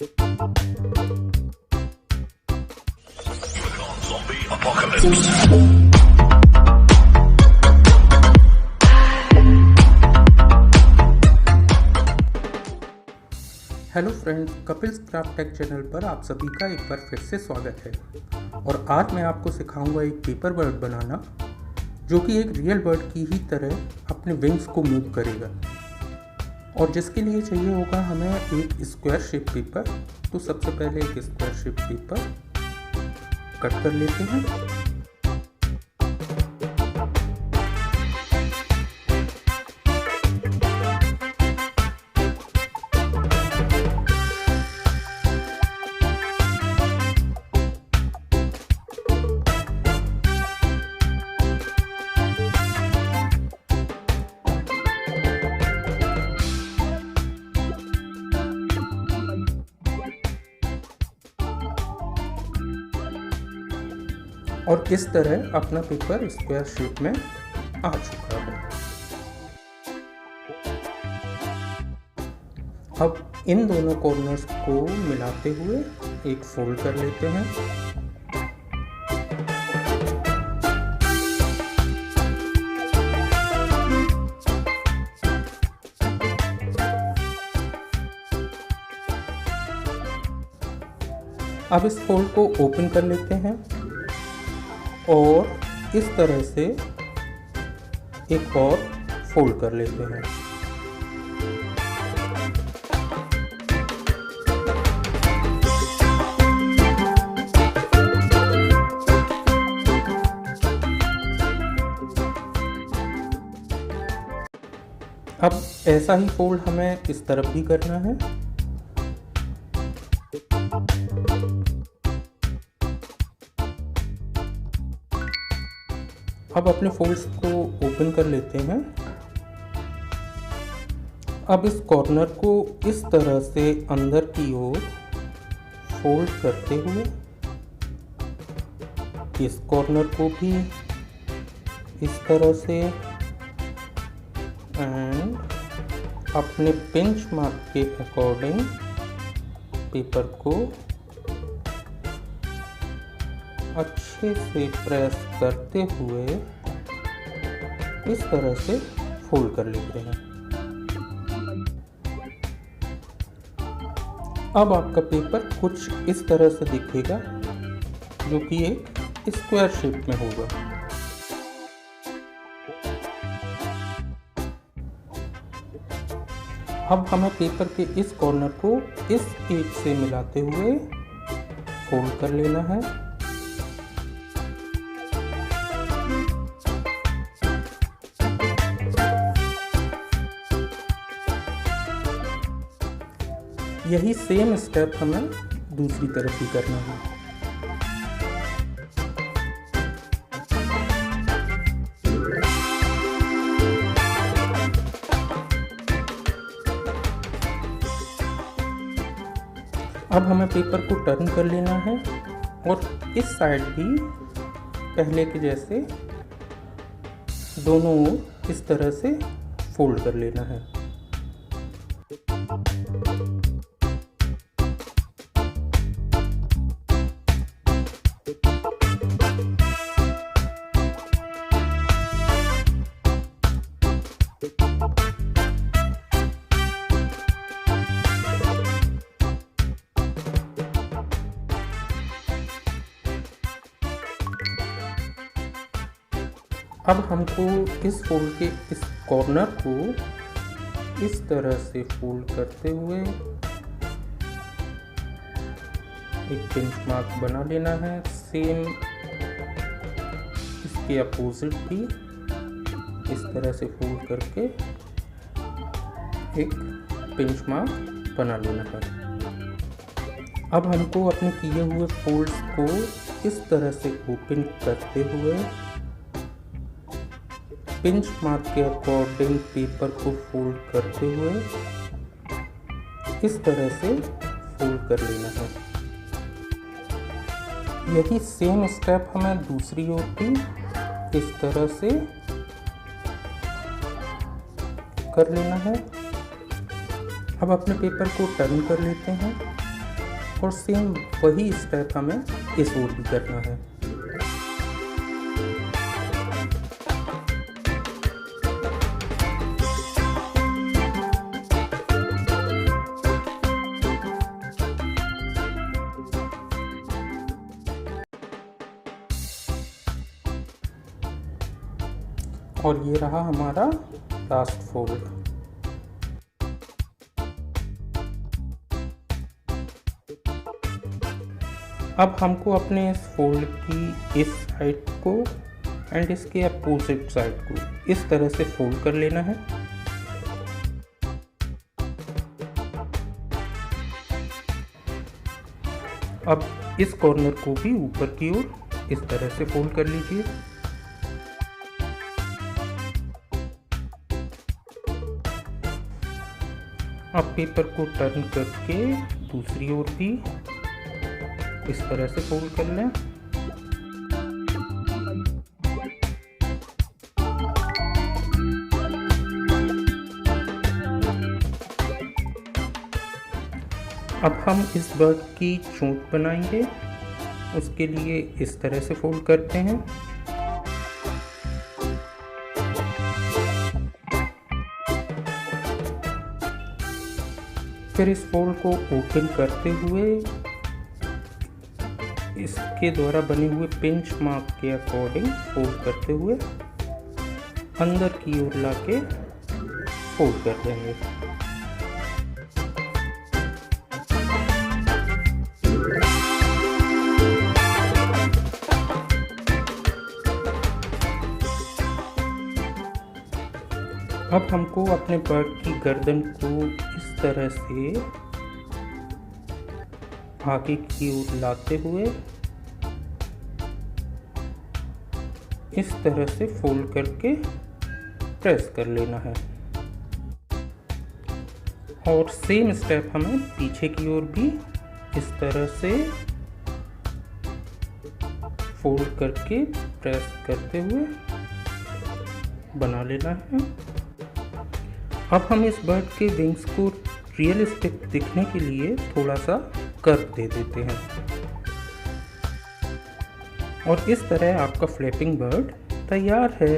Hello friends, Kapil's craft take channel पर आप सभी का एक बार फिर से स्वागत है। और आज मैं आपको सिखाऊंगा एक पेपर बर्ड बनाना जो कि एक रियल बर्ड की ही तरह अपने विंग्स को मूव करेगा। और जिसके लिए चाहिए होगा हमें एक स्क्वायर शेप पेपर। तो सबसे पहले एक स्क्वायर शेप पेपर कट कर लेते हैं। और इस तरह अपना पेपर स्क्वायर शेप में आ चुका है। अब इन दोनों कॉर्नर्स को मिलाते हुए एक फोल्ड कर लेते हैं। अब इस फोल्ड को ओपन कर लेते हैं और इस तरह से एक और फोल्ड कर लेते हैं। अब ऐसा ही फोल्ड हमें इस तरफ भी करना है। अब अपने फोल्ड्स को ओपन कर लेते हैं। अब इस कॉर्नर को इस तरह से अंदर की ओर फोल्ड करते हुए इस कॉर्नर को भी इस तरह से एंड अपने पिंच मार्क के अकॉर्डिंग पेपर को अच्छे से प्रेस करते हुए इस तरह से फोल्ड कर लेते हैं। अब आपका पेपर कुछ इस तरह से दिखेगा जो कि एक स्क्वायर शेप में होगा। अब हमें पेपर के इस कॉर्नर को इस एज से मिलाते हुए फोल्ड कर लेना है। यही सेम स्टेप हमें दूसरी तरफ भी करना है। अब हमें पेपर को टर्न कर लेना है और इस साइड भी पहले के जैसे दोनों ओर इस तरह से फोल्ड कर लेना है। अब हमको इस फोल्ड के इस कॉर्नर को इस तरह से फोल्ड करते हुए एक पिंच मार्क बना लेना है। सेम इसके अपोजिट भी इस तरह से फोल्ड करके एक पिंच मार्क बना लेना है। अब हमको अपने किए हुए फोल्ड्स को इस तरह से ओपन करते हुए पिंच मार्क के अकॉर्डिंग पेपर को फोल्ड करते हुए इस तरह से फोल्ड कर लेना है। यही सेम स्टेप हमें दूसरी ओर भी इस तरह से कर लेना है। अब अपने पेपर को टर्न कर लेते हैं और सेम वही स्टेप हमें इस ओर भी करना है। और ये रहा हमारा लास्ट फोल्ड। अब हमको अपने इस फोल्ड की इस साइड को एंड इसके अपोजिट साइड को इस तरह से फोल्ड कर लेना है। अब इस कॉर्नर को भी ऊपर की ओर इस तरह से फोल्ड कर लीजिए। अब पेपर को टर्न करके दूसरी ओर भी इस तरह से फोल्ड कर लें। अब हम इस बर्ड की चोंच बनाएंगे, उसके लिए इस तरह से फोल्ड करते हैं। फिर इस फोल्ड को ओपन करते हुए इसके द्वारा बने हुए पिंच मार्क के अकॉर्डिंग फोल्ड करते हुए अंदर की ओर लाके फोल्ड कर देंगे। अब हमको अपने बर्ड की गर्दन को इस तरह से आगे की ओर लाते हुए इस तरह से फोल्ड करके प्रेस कर लेना है। और सेम स्टेप हमें पीछे की ओर भी इस तरह से फोल्ड करके प्रेस करते हुए बना लेना है। अब हम इस बर्ड के विंग्स को रियलिस्टिक दिखने के लिए थोड़ा सा कर्व दे देते हैं और इस तरह आपका फ्लैपिंग बर्ड तैयार है।